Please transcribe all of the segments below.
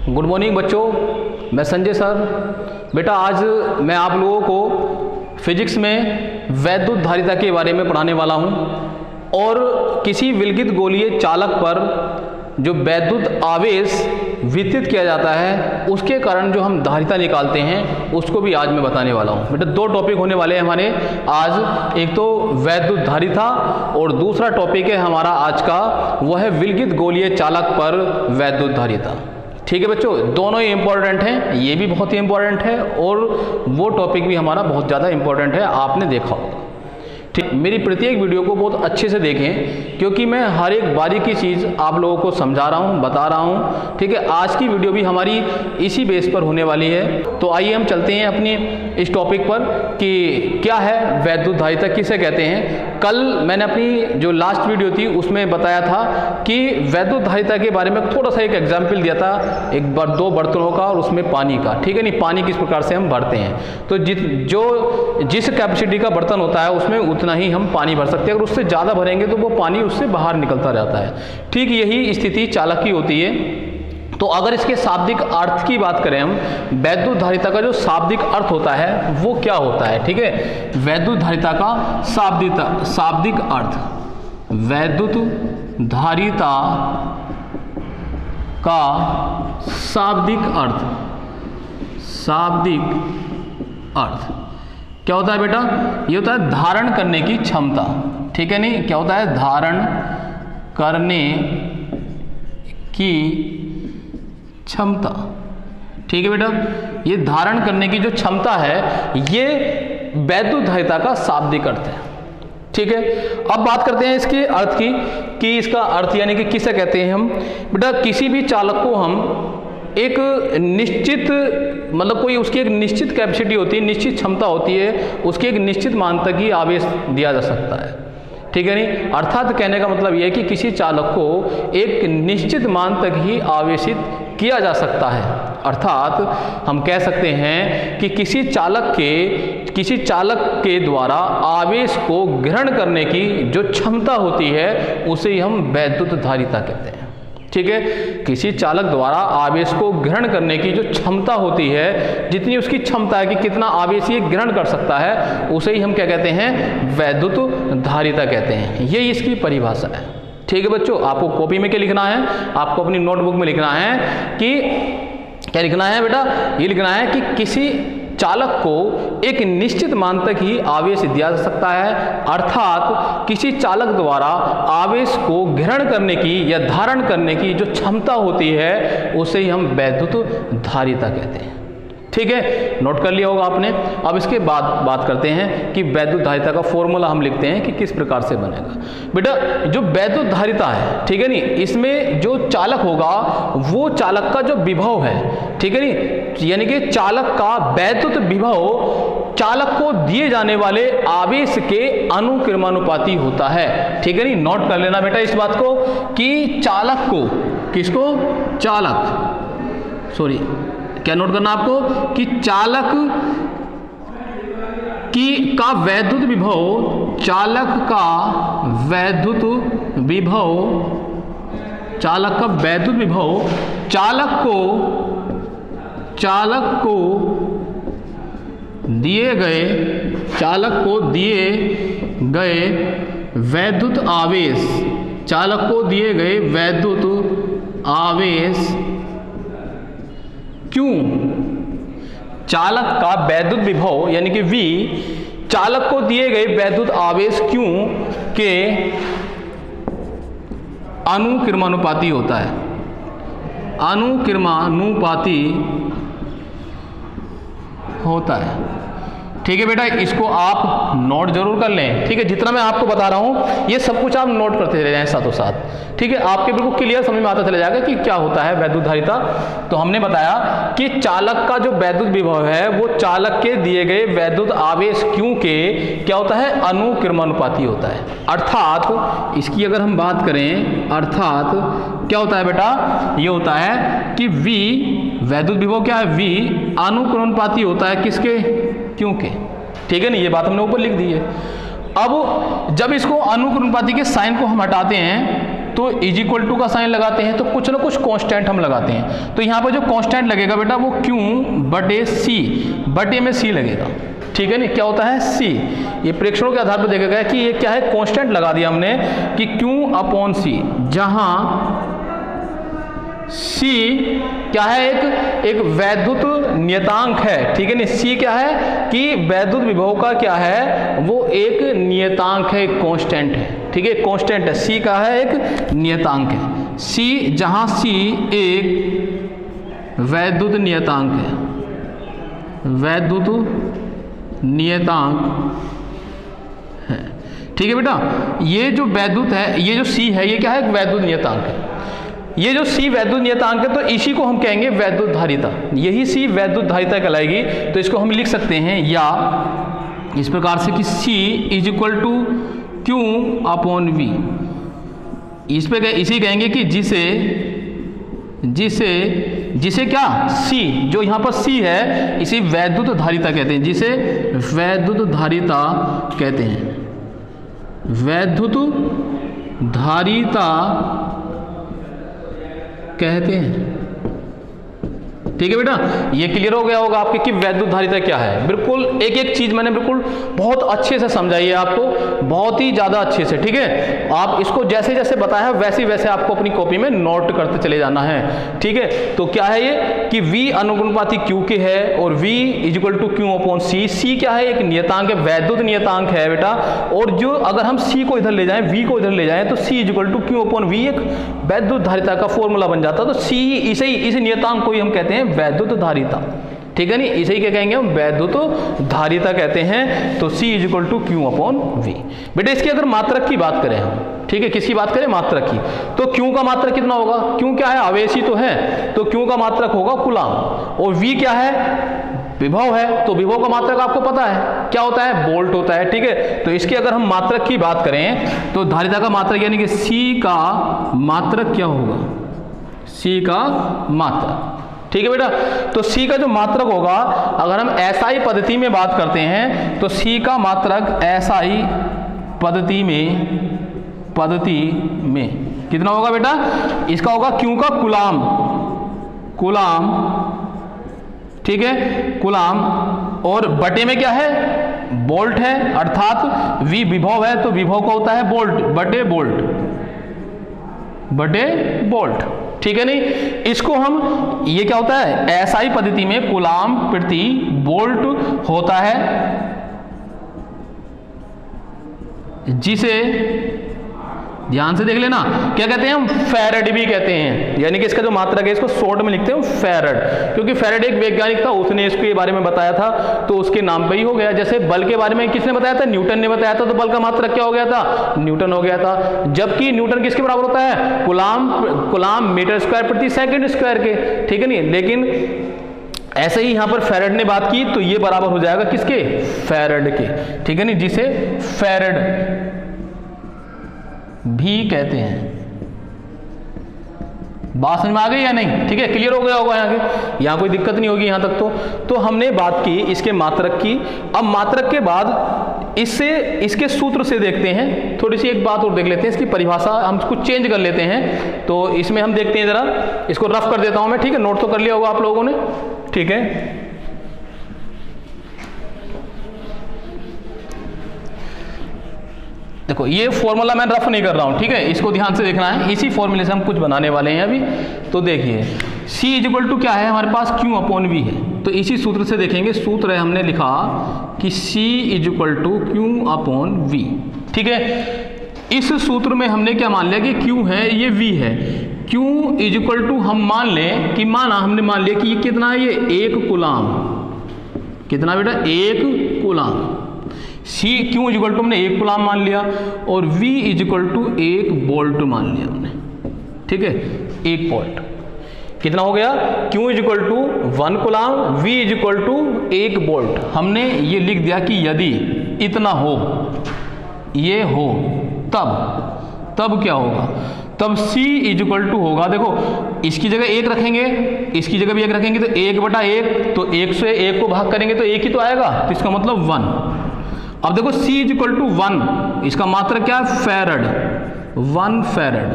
Good morning बच्चों, मैं Sanjay sir. बेटा आज मैं आप लोगों को फिजिक्स में वैद्युत धारिता के बारे में पढ़ाने वाला हूं और किसी विलगित गोलीय चालक पर जो वैद्युत आवेश वितरित किया जाता है उसके कारण जो हम धारिता निकालते हैं उसको भी आज मैं बताने वाला हूं। बेटा दो टॉपिक होने वाले हैं हमारे आज, एक तो वैद्युत धारिता और दूसरा टॉपिक है हमारा आज का वह है विलगित गोलीय चालक पर वैद्युत धारिता। ठीक है बच्चों, दोनों ही इंपॉर्टेंट हैं, ये भी बहुत ही इंपॉर्टेंट है और वो टॉपिक भी हमारा बहुत ज़्यादा इंपॉर्टेंट है, आपने देखा होगा। ठीक, मेरी प्रत्येक वीडियो को बहुत अच्छे से देखें क्योंकि मैं हर एक बारीकी चीज़ आप लोगों को समझा रहा हूँ, बता रहा हूँ। ठीक है, आज की वीडियो भी हमारी इसी बेस पर होने वाली है। तो आइए हम चलते हैं अपनी इस टॉपिक पर कि क्या है वैद्युत धारिता, किसे कहते हैं। कल मैंने अपनी जो लास्ट वीडियो थी उसमें बताया था कि वैद्युत धारिता के बारे में थोड़ा सा एक एग्जाम्पल दिया था, दो बर्तनों का और उसमें पानी का। ठीक है नहीं, पानी किस प्रकार से हम भरते हैं, तो जिस कैपेसिटी का बर्तन होता है उसमें उतना ही हम पानी भर सकते हैं। अगर उससे ज़्यादा भरेंगे तो वो पानी उससे बाहर निकलता रहता है। ठीक यही स्थिति चालक की होती है। तो अगर इसके शाब्दिक अर्थ की बात करें हम, वैद्युत धारिता का जो शाब्दिक अर्थ होता है वो क्या होता है। ठीक है, वैद्युत धारिता का शाब्दिक अर्थ, वैद्युत धारिता का शाब्दिक अर्थ क्या होता है बेटा, ये होता है धारण करने की क्षमता। ठीक है नहीं, क्या होता है, धारण करने की क्षमता। ठीक है बेटा, ये धारण करने की जो क्षमता है ये वैद्युत धारिता का शाब्दिक अर्थ है। ठीक है, अब बात करते हैं इसके अर्थ की कि इसका अर्थ यानी कि किसे कहते हैं हम। बेटा किसी भी चालक को हम एक निश्चित मतलब कोई उसकी एक निश्चित कैपेसिटी होती है, निश्चित क्षमता होती है, उसके एक निश्चित मान तक ही आवेश दिया जा सकता है। ठीक है नहीं, अर्थात कहने का मतलब यह है कि किसी चालक को एक निश्चित मान तक ही आवेशित किया जा सकता है। अर्थात हम कह सकते हैं कि किसी चालक के द्वारा आवेश को ग्रहण करने की जो क्षमता होती है उसे ही हम वैद्युत धारिता कहते हैं। ठीक है, किसी चालक द्वारा आवेश को ग्रहण करने की जो क्षमता होती है, जितनी उसकी क्षमता है कि कितना आवेश ये ग्रहण कर सकता है, उसे ही हम क्या कहते हैं, वैद्युत धारिता कहते हैं। यही इसकी परिभाषा है। ठीक है बच्चों, आपको कॉपी में क्या लिखना है, आपको अपनी नोटबुक में लिखना है कि क्या लिखना है बेटा, ये लिखना है कि किसी चालक को एक निश्चित मान तक ही आवेश दिया जा सकता है। अर्थात किसी चालक द्वारा आवेश को ग्रहण करने की या धारण करने की जो क्षमता होती है उसे ही हम वैद्युत धारिता कहते हैं। ठीक है, नोट कर लिया होगा आपने। अब इसके बाद बात करते हैं कि वैद्युत धारिता का फॉर्मूला हम लिखते हैं कि किस प्रकार से बनेगा। बेटा जो वैद्युत धारिता है, ठीक है नहीं, इसमें जो चालक होगा वो चालक का जो विभव है, ठीक है नहीं, यानी कि चालक का वैद्युत विभव चालक को दिए जाने वाले आवेश के अनुक्रमानुपाती होता है। ठीक है नहीं, नोट कर लेना बेटा इस बात को कि चालक को, किसको, चालक, सॉरी क्या नोट करना आपको कि चालक का वैद्युत विभव, चालक का वैद्युत विभव चालक को दिए गए वैद्युत आवेश, क्यों, चालक का वैद्युत विभव यानी कि V चालक को दिए गए वैद्युत आवेश Q के अनुक्रमानुपाती होता है, अनुक्रमानुपाती होता है। ठीक है बेटा, इसको आप नोट जरूर कर लें। ठीक है, जितना मैं आपको बता रहा हूं ये सब कुछ आप नोट करते चले जाएं साथों साथ। ठीक है, आपके बिल्कुल क्लियर समझ में आता चला जाएगा कि क्या होता है वैद्युत धारिता। तो हमने बताया कि चालक का जो वैद्युत विभव है वो चालक के दिए गए वैद्युत आवेश Q के क्या होता है, अनुक्रमानुपाती होता है। अर्थात इसकी अगर हम बात करें, अर्थात क्या होता है बेटा, ये होता है कि V वैद्युत विभव क्या है, V अनुक्रमानुपाती होता है किसके, Q के। ठीक है ना, ये बात हमने ऊपर लिख दी है। अब जब इसको अनुक्रमानुपाती के साइन को हम हटाते हैं तो इज इक्वल टू का साइन लगाते हैं तो कुछ ना कुछ कांस्टेंट हम लगाते हैं। तो यहाँ पर जो कांस्टेंट लगेगा बेटा वो Q बटे C, बटे में C लगेगा, ठीक है नहीं, क्या होता है C। ये प्रेक्षणों के आधार पर देखा गया कि ये क्या है, कांस्टेंट लगा दिया हमने कि Q अपॉन C, जहां C क्या है, एक वैद्युत नियतांक है, ठीक है नहीं। C क्या है कि वैद्युत विभव का क्या है, वो एक नियतांक है, एक कांस्टेंट है, ठीक है, कांस्टेंट है। C का है एक नियतांक है, C, जहां C एक वैद्युत नियतांक है, वैद्युत नियतांक है, ठीक है बेटा। ये जो वैद्युत है, ये जो C है, ये क्या है, एक वैद्युत नियतांक है। ये जो C वैद्युत नियतांक है तो इसी को हम कहेंगे वैद्युत धारिता, यही C वैद्युत धारिता कहलाएगी। तो इसको हम लिख सकते हैं या इस प्रकार से कि C is equal to Q upon V। इस पे इसी कहेंगे कि जिसे क्या, C, जो यहाँ पर C है इसी वैद्युत धारिता कहते हैं, जिसे वैद्युत धारिता कहते हैं, वैद्युत धारिता कहते हैं, ठीक है बेटा। ये क्लियर हो गया होगा आपके कि वैद्युत धारिता क्या है। बिल्कुल एक एक चीज मैंने बिल्कुल बहुत अच्छे से समझाई है आपको, बहुत ही ज्यादा अच्छे से, ठीक है। आप इसको जैसे जैसे बताया वैसे वैसे आपको अपनी कॉपी में नोट करते चले जाना है, ठीक है। तो क्या है ये कि V अनुपाती Q के है और V is equal to Q upon C। C क्या है, एक नियतांक है, वैद्युत नियतांक है बेटा। और जो अगर हम C को इधर ले जाएं, V को इधर ले जाएं, तो C is equal to Q upon V एक वैद्युत धारिता का फॉर्मूला बन जाता है। तो C इस नियतांक को ही हम कहते हैं वैद्युत धारिता, ठीक है नहीं, इसे ही क्या कहेंगे हम, वैद्युत धारिता कहते हैं। तो C is equal to Q upon V। बेटा इसकी अगर मात्रक की बात करें हम, ठीक है, किसकी बात करें, मात्रक की, तो Q का मात्रक कितना होगा, Q क्या है, आवेशी तो है, तो Q का मात्रक होगा कूलाम। और V क्या है, विभव है, तो विभव का मात्रक आपको पता है क्या होता है, वोल्ट होता है, ठीक है। तो इसकी अगर हम मात्रक की बात करें तो धारिता का मात्रक यानी कि C का मात्रक क्या होगा, C का मात्रक, ठीक है बेटा। तो C का जो मात्रक होगा, अगर हम SI पद्धति में बात करते हैं तो C का मात्रक SI पद्धति में कितना होगा बेटा, इसका होगा Q का कूलाम, ठीक है, कूलाम, और बटे में क्या है, वोल्ट है, अर्थात V विभव है तो विभव का होता है वोल्ट बटे वोल्ट, ठीक है नहीं। इसको हम, ये क्या होता है, SI पद्धति में कूलाम प्रति वोल्ट होता है, जिसे ध्यान से देख लेना क्या कहते हैं हम, फैराड भी कहते हैं। यानी कि इसका जो मात्रक है इसको शॉर्ट में लिखते हैं फैराड, क्योंकि फैराड एक वैज्ञानिक था, उसने इसके बारे में बताया था तो उसके नाम पे ही हो गया। जैसे बल के बारे में किसने बताया था, न्यूटन ने बताया था, तो बल का मात्रक क्या हो गया था, न्यूटन हो गया था। जबकि न्यूटन किसके बराबर होता है, कूलाम मीटर स्क्वायर प्रति सेकंड स्क्वायर के, ठीक है नहीं। लेकिन ऐसे ही यहां पर फैराड ने बात की तो ये बराबर हो जाएगा किसके, फैराड के, ठीक है नहीं, जिसे फैराड भी कहते हैं। बात समझ में आ गई या नहीं, ठीक है, क्लियर हो गया होगा यहाँ कोई दिक्कत नहीं होगी यहाँ तक। तो हमने बात की इसके मात्रक की। अब मात्रक के बाद इसके सूत्र से देखते हैं, थोड़ी सी एक बात और देख लेते हैं, इसकी परिभाषा हम कुछ चेंज कर लेते हैं। तो इसमें हम देखते हैं, जरा इसको रफ कर देता हूं मैं, ठीक है, नोट तो कर लिया होगा आप लोगों ने, ठीक है। देखो ये फॉर्मूला मैं रफ नहीं कर रहा हूं, ठीक है, इसको ध्यान से देखना है, इसी फॉर्मूले से हम कुछ बनाने वाले हैं अभी। तो देखिए C इज इक्वल टू क्या है हमारे पास, Q अपॉन V है, तो इसी सूत्र से देखेंगे। सूत्र है, हमने लिखा कि C is equal to Q upon V, ठीक है। इस सूत्र में हमने क्या मान लिया कि Q है, ये V है। Q इज इक्वल टू हम मान लें कि हमने मान लिया कि ये कितना है, ये 1 कूलाम, कितना बेटा, 1 coulomb. Q is equal to हमने 1 कूलाम मान लिया और V is equal to 1 volt मान लिया हमने, ठीक है, 1 वोल्ट। कितना हो गया, Q is equal to 1 coulomb, V is equal to 1 volt. हमने ये लिख दिया कि यदि इतना हो, ये हो, तब क्या होगा, तब C इज इक्वल टू होगा, देखो इसकी जगह 1 रखेंगे, इसकी जगह भी 1 रखेंगे, तो 1/1, तो 1 से 1 को भाग करेंगे तो 1 ही तो आएगा, तो इसका मतलब 1। अब देखो C इज इक्वल टू 1, इसका मात्रक क्या है, फैरड, 1 फैरड,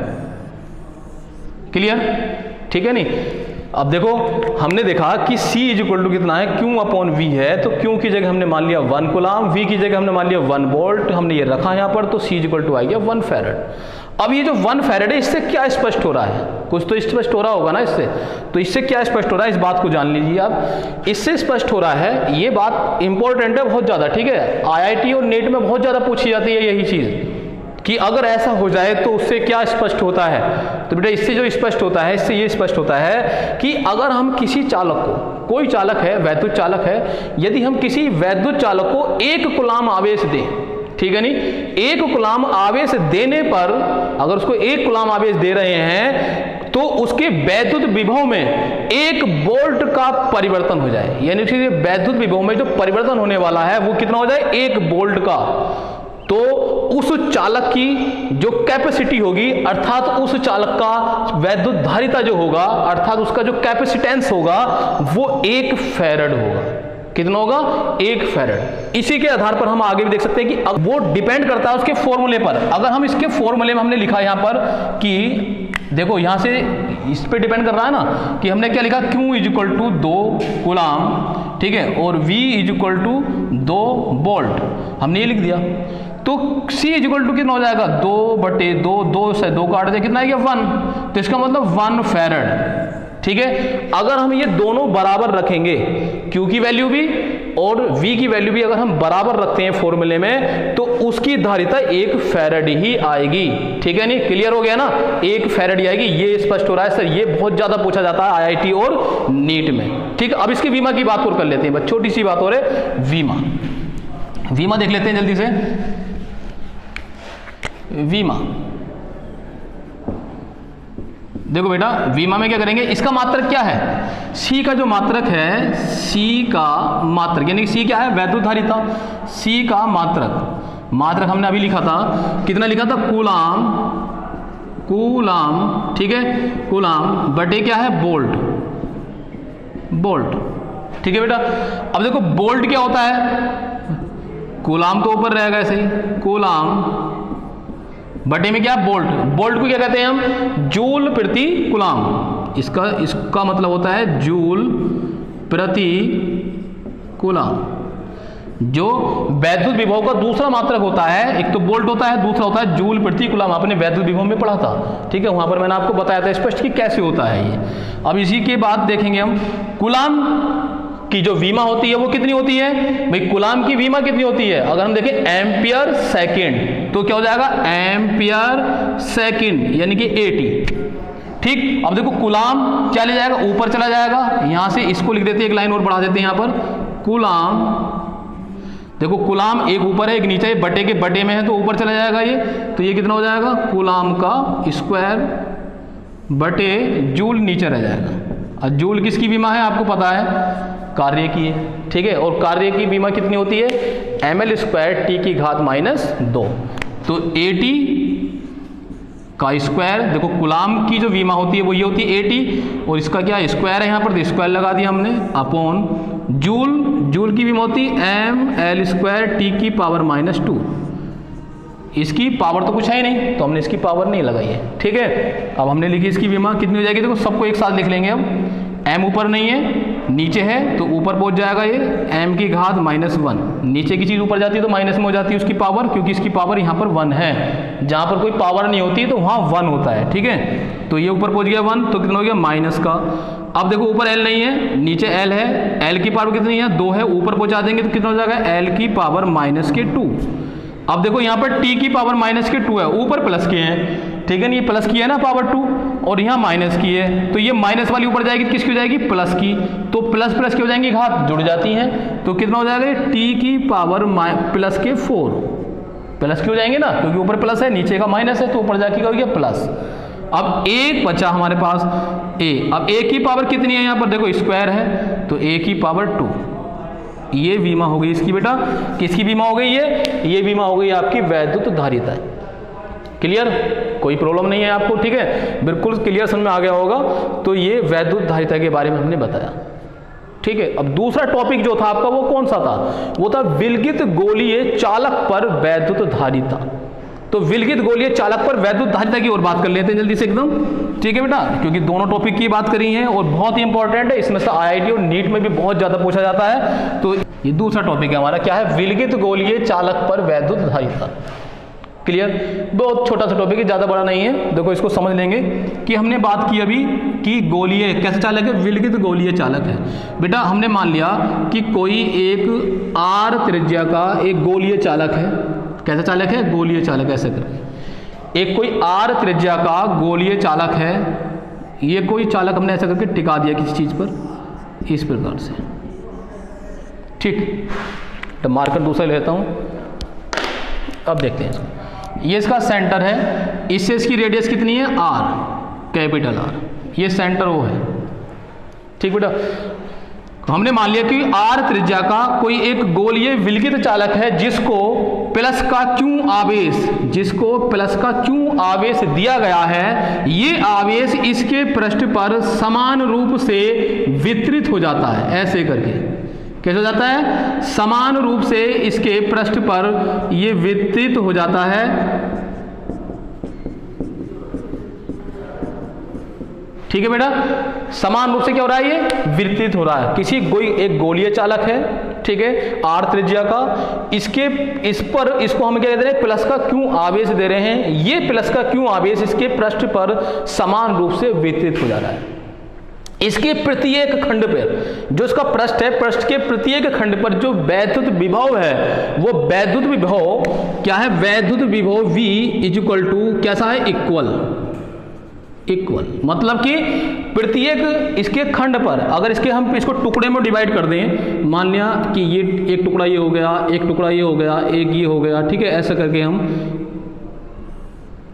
क्लियर, ठीक है नहीं। अब देखो हमने देखा कि C इक्वल टू कितना है, Q अपॉन V है, तो Q की जगह हमने मान लिया 1 कूलाम, V की जगह हमने मान लिया 1 वोल्ट, हमने ये रखा यहाँ पर, तो C इक्वल टू आ गया 1 फैरेड। अब ये जो 1 फैरेड है, इससे क्या स्पष्ट हो रहा है, कुछ तो स्पष्ट हो रहा होगा ना इससे, तो इससे क्या स्पष्ट हो रहा है, इस बात को जान लीजिए आप। इससे स्पष्ट हो रहा है, ये बात इंपॉर्टेंट है बहुत ज़्यादा, ठीक है, IIT और नेट में बहुत ज़्यादा पूछी जाती है यही चीज़, कि अगर ऐसा हो जाए तो उससे क्या स्पष्ट होता है। तो बेटा इससे जो स्पष्ट होता है, इससे ये स्पष्ट होता है कि अगर हम किसी चालक को, कोई चालक है, वैद्युत चालक है, यदि हम किसी वैद्युत चालक को 1 कूलाम आवेश दें, ठीक है नहीं, 1 कूलाम आवेश देने पर, अगर उसको 1 कूलाम आवेश दे रहे हैं, तो उसके वैद्युत विभव में 1 वोल्ट का परिवर्तन हो जाए, यानी कि वैद्युत विभव में जो परिवर्तन होने वाला है वो कितना हो जाए, 1 वोल्ट का। तो उस चालक की जो कैपेसिटी होगी, अर्थात उस चालक का वैद्युत धारिता जो होगा, अर्थात उसका जो कैपेसिटेंस होगा, वो 1 फैरेड होगा। कितना होगा, 1 फैरेड। इसी के आधार पर हम आगे भी देख सकते हैं कि वो डिपेंड करता है उसके फॉर्मूले पर। अगर हम इसके फॉर्मूले में हमने लिखा यहां पर कि देखो यहां से इस पे डिपेंड कर रहा है ना, कि हमने क्या लिखा, Q इक्वल टू 2 कूलाम, ठीक है, और V इक्वल टू 2 वोल्ट, हमने ये लिख दिया। तो C इक्वल टू कितना हो जाएगा, 2/2, 2 से 2 काट दे, कितना है 1, तो इसका मतलब 1 फैरेड, ठीक है। अगर हम ये दोनों बराबर रखेंगे, Q की वैल्यू भी और V की वैल्यू भी अगर हम बराबर रखते हैं फॉर्मूले में, तो उसकी धारिता 1 फैरेड ही आएगी, ठीक है नहीं, क्लियर हो गया ना, 1 फैरेड ही आएगी। ये स्पष्ट हो रहा है सर, ये बहुत ज्यादा पूछा जाता है IIT और नीट में, ठीक है। अब इसकी वीमा की बात और कर लेते हैं, बस छोटी सी बात हो रही, वीमा देख लेते हैं जल्दी से। वीमा देखो बेटा, वीमा में क्या करेंगे, इसका मात्रक क्या है, C का जो मात्रक है, C का मात्रक यानी C क्या है, वैद्युत धारिता, C का मात्रक हमने अभी लिखा था, कितना लिखा था, कूलाम, ठीक है, कूलाम बटे क्या है, वोल्ट, ठीक है बेटा। अब देखो वोल्ट क्या होता है, कूलाम तो ऊपर रहेगा ऐसे ही, कूलाम बटे में क्या, वोल्ट को क्या कहते हैं हम, जूल प्रति कूलाम, इसका मतलब होता है जूल प्रति कूलाम। जो वैद्युत विभव का दूसरा मात्रक होता है, एक तो वोल्ट होता है, दूसरा होता है जूल प्रति कूलाम, आपने वैद्युत विभव में पढ़ा था, ठीक है, वहां पर मैंने आपको बताया था स्पष्ट कि कैसे होता है ये। अब इसी के बाद देखेंगे हम कूलाम की जो वीमा होती है वो कितनी होती है भाई, कूलाम की वीमा कितनी होती है, अगर हम देखें एम्पियर सेकेंड, तो क्या हो जाएगा, एम्पियर सेकेंड यानी कि 80, ठीक। अब देखो कूलाम क्या ले जाएगा, ऊपर चला जाएगा, यहां से इसको लिख देते हैं, एक लाइन और बढ़ा देते हैं यहां पर, कूलाम, देखो कूलाम एक ऊपर है एक नीचे है, बटे के बटे में है तो ऊपर चला जाएगा ये, तो ये कितना हो जाएगा, कूलाम का स्क्वायर बटे जूल नीचे रह जाएगा। और जूल किसकी बीमा है आपको पता है, कार्य की है, ठीक है, और कार्य की बीमा कितनी होती है, ml स्क्वायर t की घात -2, तो 80 का स्क्वायर, देखो कूलाम की जो बीमा होती है वो ये होती है 80, और इसका क्या स्क्वायर है यहाँ पर, तो स्क्वायर लगा दिया हमने, अपॉन जूल की बीमा होती है ml स्क्वायर t की पावर -2, इसकी पावर तो कुछ है ही नहीं तो हमने इसकी पावर नहीं लगाई है, ठीक है। अब हमने लिखी इसकी बीमा कितनी हो जाएगी, देखो सबको एक साथ लिख लेंगे, अब m ऊपर नहीं है नीचे है तो ऊपर पहुंच जाएगा ये m की घात -1, नीचे की चीज ऊपर जाती है तो माइनस में हो जाती है उसकी पावर, क्योंकि इसकी पावर यहाँ पर 1 है, जहां पर कोई पावर नहीं होती तो वहां 1 होता है, ठीक है। तो ये ऊपर पहुंच गया 1, तो कितना हो गया माइनस का। अब देखो ऊपर l नहीं है नीचे l है, l की पावर कितनी है 2 है, ऊपर पहुंचा देंगे तो कितना हो जाएगा l की पावर -2। अब देखो यहाँ पर t की पावर -2 है, ऊपर प्लस के हैं, ठीक है ना, ये प्लस की है ना पावर 2 और यहाँ माइनस की है, तो ये माइनस वाली ऊपर जाएगी किसकी हो जाएगी, प्लस की, तो प्लस प्लस की हो जाएंगी घात जुड़ जाती हैं, तो कितना हो जाएगा t की पावर +4, प्लस की हो जाएंगे ना, क्योंकि ऊपर प्लस है नीचे का माइनस है, तो ऊपर जाके क्या हो गया प्लस। अब एक बचा हमारे पास a, अब a की पावर कितनी है यहाँ पर देखो स्क्वायर है, तो a की पावर 2, ये बीमा हो गई इसकी बेटा, किसकी बीमा हो गई ये बीमा हो गई आपकी वैद्युत धारिता। क्लियर, कोई प्रॉब्लम नहीं है आपको, ठीक है, बिल्कुल क्लियर समझ में आ गया होगा। तो ये वैद्युत धारिता के बारे में हमने बताया, ठीक है। अब दूसरा टॉपिक जो था आपका वो कौन सा था, वो था विलगित गोलीय चालक पर वैद्युत धारिता। तो विलगित गोलीय चालक पर वैद्युत धारिता की ओर बात कर लेते हैं जल्दी से एकदम, ठीक है बेटा, क्योंकि दोनों टॉपिक की बात करी है और बहुत ही इंपॉर्टेंट है, इसमें से IIT और नीट में भी बहुत ज्यादा पूछा जाता है। तो ये दूसरा टॉपिक है हमारा, क्या है, विलगित गोलीय चालक पर वैद्युत धारिता। क्लियर, बहुत छोटा सा टॉपिक है, ज्यादा बड़ा नहीं है। देखो इसको समझ लेंगे कि हमने बात की अभी कि गोलीय कैसे चालक है, विलगित गोलीय चालक है। बेटा हमने मान लिया कि कोई एक R त्रिज्या का एक गोलीय चालक है, कैसा चालक है, गोलीय चालक, ऐसे करके एक कोई R त्रिज्या का गोलीय चालक है, ये कोई चालक हमने ऐसा करके टिका दिया किसी चीज पर इस प्रकार से, ठीक। तो मार्कर दूसरा लेता हूं, अब देखते हैं इसको। ये इसका सेंटर है, इससे इसकी रेडियस कितनी है, R, कैपिटल R, ये सेंटर वो है, ठीक बेटा। हमने मान लिया कि R त्रिज्या का कोई एक गोलीय विलगित चालक है जिसको प्लस का Q आवेश, जिसको प्लस का Q आवेश दिया गया है, ये आवेश इसके पृष्ठ पर समान रूप से वितरित हो जाता है, ऐसे करके कैसे हो जाता है, समान रूप से इसके पृष्ठ पर ये वितरित हो जाता है, ठीक है बेटा। समान रूप से क्या हो रहा है, ये वितरित हो रहा है। किसी कोई एक गोलीय चालक है, ठीक है, R त्रिज्या का, इसके इस पर इसको हम क्या कहते हैं, प्लस का Q आवेश दे रहे हैं, ये प्लस का Q आवेश इसके पृष्ठ पर समान रूप से वितरित हो जा रहा है। इसके प्रत्येक खंड पर, जो इसका पृष्ठ है, पृष्ठ के प्रत्येक खंड पर जो वैद्युत विभव है, वो वैद्युत विभव क्या है, वैद्युत विभव V इक्वल टू कैसा है, इक्वल, मतलब कि प्रत्येक इसके खंड पर, अगर इसके हम इसको टुकड़े में डिवाइड कर दें, मान लिया कि ये एक टुकड़ा ये हो गया, एक टुकड़ा ये हो गया, एक ये हो गया, ठीक है, ऐसा करके हम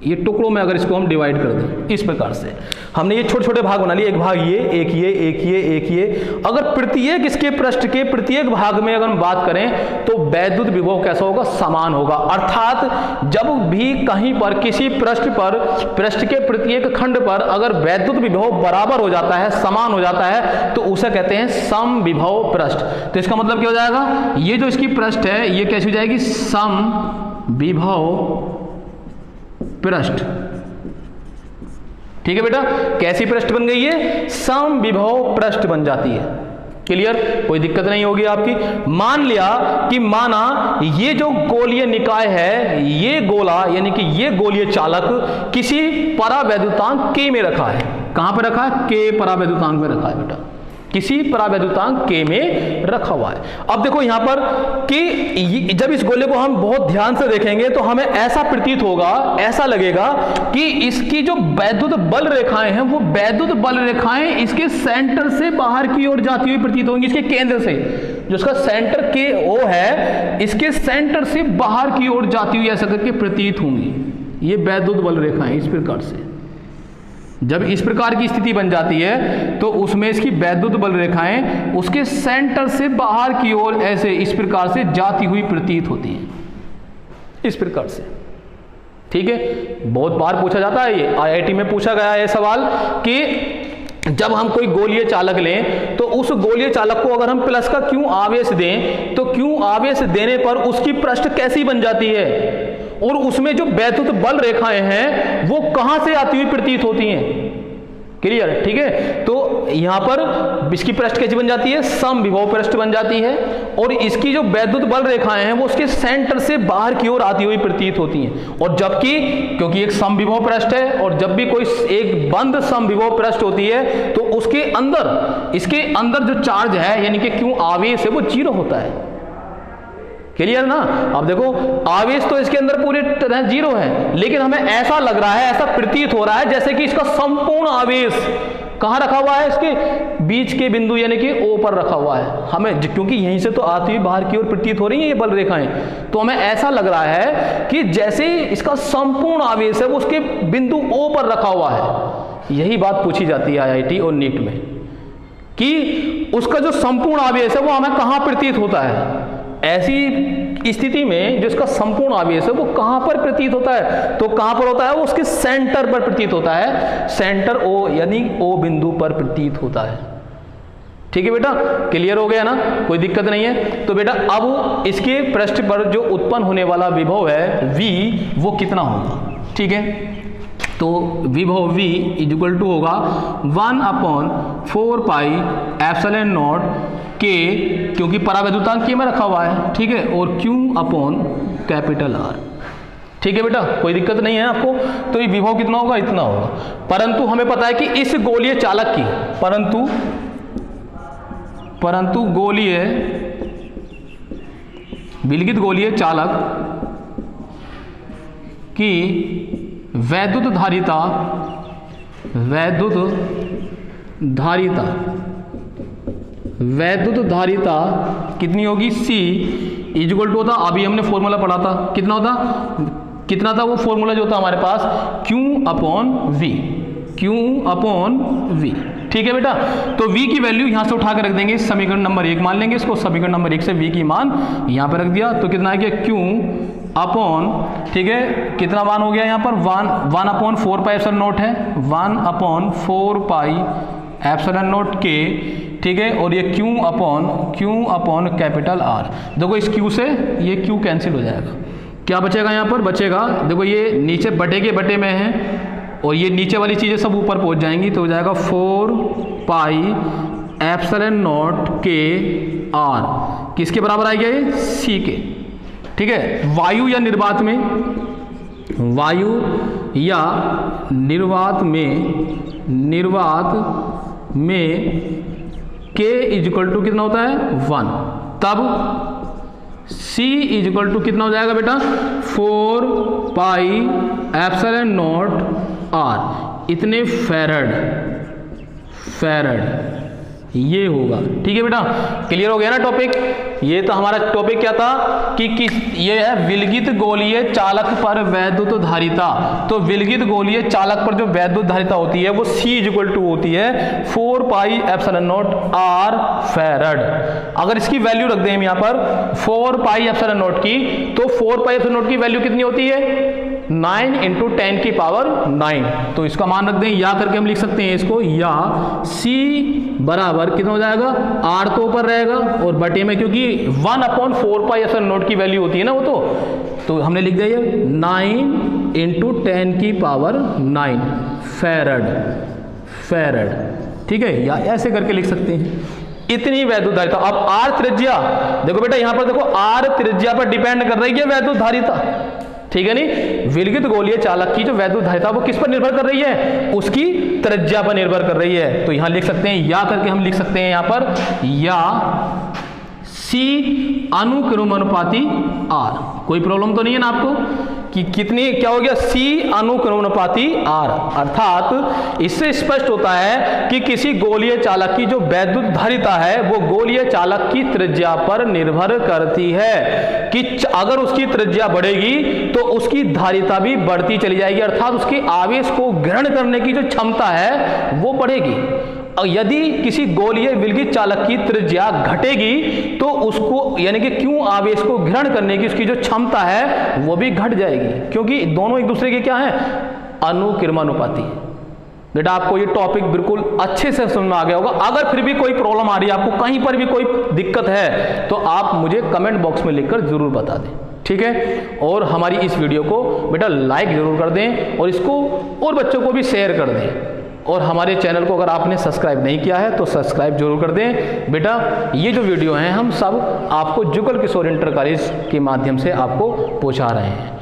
ये टुकड़ों में अगर इसको हम डिवाइड कर दें इस प्रकार से, हमने ये छोटे छोटे भाग बना लिए, एक भाग ये, एक ये, एक ये, एक ये, अगर प्रत्येक इसके पृष्ठ के प्रत्येक भाग में अगर हम बात करें तो वैद्युत विभव कैसा होगा, समान होगा। अर्थात जब भी कहीं पर किसी पृष्ठ पर, पृष्ठ के प्रत्येक खंड पर अगर वैद्युत विभव बराबर हो जाता है, समान हो जाता है, तो उसे कहते हैं समविभव पृष्ठ। तो इसका मतलब क्या हो जाएगा, ये जो इसकी पृष्ठ है ये कैसी हो जाएगी, समविभव पृष्ठ, ठीक है बेटा। कैसी पृष्ठ बन गई है, समविभव पृष्ठ बन जाती है। क्लियर, कोई दिक्कत नहीं होगी आपकी। मान लिया कि माना ये जो गोलीय निकाय है, ये गोला यानी कि ये गोलीय चालक किसी परावैद्युतांक K में रखा है, कहां पर रखा है, K परावैद्युतांक में रखा है बेटा, किसी परावैद्युतांक K में रखा हुआ है। अब देखो यहां पर कि जब इस गोले को हम बहुत ध्यान से देखेंगे तो हमें ऐसा प्रतीत होगा, ऐसा लगेगा कि इसकी जो वैद्युत बल रेखाएं हैं, वो वैद्युत बल रेखाएं इसके सेंटर से बाहर की ओर जाती हुई प्रतीत होंगी, इसके केंद्र से, जो इसका सेंटर के ओ है, इसके सेंटर से बाहर की ओर जाती हुई ऐसा करके प्रतीत होंगी ये वैद्युत बल रेखाएं इस प्रकार से। जब इस प्रकार की स्थिति बन जाती है तो उसमें इसकी वैद्युत बल रेखाएं उसके सेंटर से बाहर की ओर ऐसे इस प्रकार से जाती हुई प्रतीत होती हैं, इस प्रकार से, ठीक है। बहुत बार पूछा जाता है, ये IIT में पूछा गया है सवाल कि जब हम कोई गोलीय चालक लें तो उस गोलीय चालक को अगर हम प्लस का Q आवेश दें तो Q आवेश देने पर उसकी पृष्ठ कैसी बन जाती है, और उसमें जो वैद्युत बल रेखाएं हैं वो कहां से आती हुई प्रतीत होती हैं। क्लियर, ठीक है। तो यहां पर इसकी पृष्ठ कैसी बन जाती है, समविभव पृष्ठ बन जाती है, और इसकी जो वैद्युत बल रेखाएं हैं वो उसके सेंटर से बाहर की ओर आती हुई प्रतीत होती हैं। और जबकि क्योंकि एक समविभव पृष्ठ है, और जब भी कोई एक बंद समविभव पृष्ठ होती है तो उसके अंदर, इसके अंदर जो चार्ज है यानी कि Q आवेश है वो 0 होता है। क्लियर ना। अब देखो आवेश तो इसके अंदर पूरी तरह 0 है, लेकिन हमें ऐसा लग रहा है, ऐसा प्रतीत हो रहा है जैसे कि इसका संपूर्ण आवेश कहां रखा हुआ है, इसके बीच के बिंदु यानी कि O पर रखा हुआ है। हमें क्योंकि यहीं से तो आती हुई बाहर की ओर प्रतीत हो रही है ये बल रेखाएं, तो हमें ऐसा लग रहा है कि जैसे इसका संपूर्ण आवेश है वो उसके बिंदु O पर रखा हुआ है। यही बात पूछी जाती है IIT और नीट में कि उसका जो संपूर्ण आवेश है वो हमें कहां प्रतीत होता है। ऐसी स्थिति में जो इसका संपूर्ण आवेश है वो कहां पर प्रतीत होता है, तो कहां पर होता है, वो उसके सेंटर पर प्रतीत होता है, सेंटर O यानी O बिंदु पर प्रतीत होता है। ठीक है बेटा, क्लियर हो गया ना, कोई दिक्कत नहीं है। तो बेटा अब इसके पृष्ठ पर जो उत्पन्न होने वाला विभव है V, वो कितना होगा, ठीक है। तो विभव V इक्वल टू होगा 1/4 पाई एप्सिलॉन नॉट K, क्योंकि परावैद्युतांक K में रखा हुआ है, ठीक है, और Q अपॉन कैपिटल R, ठीक है बेटा, कोई दिक्कत नहीं है आपको। तो ये विभव कितना होगा, इतना होगा। परंतु हमें पता है कि इस गोलीय चालक की परंतु गोलीय विलगित गोलीय चालक की वैद्युत धारिता कितनी होगी, C इक्वल टू होता, अभी हमने फॉर्मूला पढ़ा था, कितना था वो फॉर्मूला जो था हमारे पास, Q अपॉन V, ठीक है बेटा। तो V की वैल्यू यहां से उठा के रख देंगे, समीकरण नंबर 1 मान लेंगे इसको, समीकरण नंबर 1 से V की मान यहां पर रख दिया, तो कितना आ गया Q अपॉन, ठीक है, कितना मान हो गया यहाँ पर 1/4 पाई एप्सिलॉन नॉट है, 1/4 पाई एप्सिलॉन नॉट K, ठीक है, और ये Q अपॉन कैपिटल R। देखो इस Q से ये Q कैंसिल हो जाएगा, क्या बचेगा यहाँ पर, बचेगा, देखो ये नीचे बटे के बटे में है और ये नीचे वाली चीज़ें सब ऊपर पहुँच जाएंगी, तो हो जाएगा 4 pi epsilon not K R, किसके बराबर आएगा ये, C के, ठीक है। वायु या निर्वात में K इक्वल टू कितना होता है 1, तब C इक्वल टू कितना हो जाएगा बेटा 4 पाई एप्सिलॉन नॉट R, इतने फैरड ये होगा, ठीक है बेटा, क्लियर हो गया ना टॉपिक। ये तो हमारा टॉपिक क्या था कि ये है विलगित गोलीय चालक पर वैद्युत धारिता। तो विलगित गोलीय चालक पर जो वैद्युत धारिता होती है वो C इक्वल टू होती है 4 pi epsilon not R farad. अगर इसकी वैल्यू रख दें हम यहाँ पर 4 पाई एप्सिलॉन नॉट की, तो 4 पाई एप्सिलॉन नॉट की वैल्यू कितनी होती है 9 × 10 की पावर 9, तो इसका मान रख दें, या करके हम लिख सकते हैं इसको, या C बराबर कितना हो जाएगा, R तो ऊपर रहेगा और बटे में, क्योंकि 1/4 पाई एप्सिलॉन नॉट की वैल्यू होती है ना वो, तो हमने लिख दिया ये 9 × 10 की पावर 9 फैरड, ठीक है, या ऐसे करके लिख सकते हैं, इतनी वैद्युत धारिता। अब R त्रिज्या, देखो बेटा यहाँ पर देखो R त्रिज्या पर डिपेंड कर रही है वैद्युत धारिता, ठीक है नहीं, विलगित गोलीय चालक की जो वैद्युत धारिता वो किस पर निर्भर कर रही है, उसकी त्रिज्या पर निर्भर कर रही है। तो यहां लिख सकते हैं, या करके हम लिख सकते हैं यहां पर, या C अनुक्रमानुपाती R, कोई प्रॉब्लम तो नहीं है ना आपको कि कितनी, क्या हो गया C अनुक्रमानुपाती R, अर्थात इससे स्पष्ट होता है कि किसी गोलीय चालक की जो वैद्युत धारिता है वो गोलीय चालक की त्रिज्या पर निर्भर करती है, कि अगर उसकी त्रिज्या बढ़ेगी तो उसकी धारिता भी बढ़ती चली जाएगी, अर्थात उसके आवेश को ग्रहण करने की जो क्षमता है वो बढ़ेगी। और यदि किसी गोलीय विलगित चालक की त्रिज्या घटेगी तो उसको, यानी कि क्यों आवेश को ग्रहण करने की उसकी जो क्षमता है वो भी घट जाएगी, क्योंकि दोनों एक दूसरे के क्या है, अनुक्रमानुपाती। बेटा आपको ये टॉपिक बिल्कुल अच्छे से समझ में आ गया होगा। अगर फिर भी कोई प्रॉब्लम आ रही है, आपको कहीं पर भी कोई दिक्कत है, तो आप मुझे कमेंट बॉक्स में लिखकर जरूर बता दें, ठीक है। और हमारी इस वीडियो को बेटा लाइक जरूर कर दें और इसको और बच्चों को भी शेयर कर दें, और हमारे चैनल को अगर आपने सब्सक्राइब नहीं किया है तो सब्सक्राइब जरूर कर दें। बेटा ये जो वीडियो हैं हम सब आपको जुगल किशोर इंटर कॉलेज के माध्यम से आपको पहुंचा रहे हैं।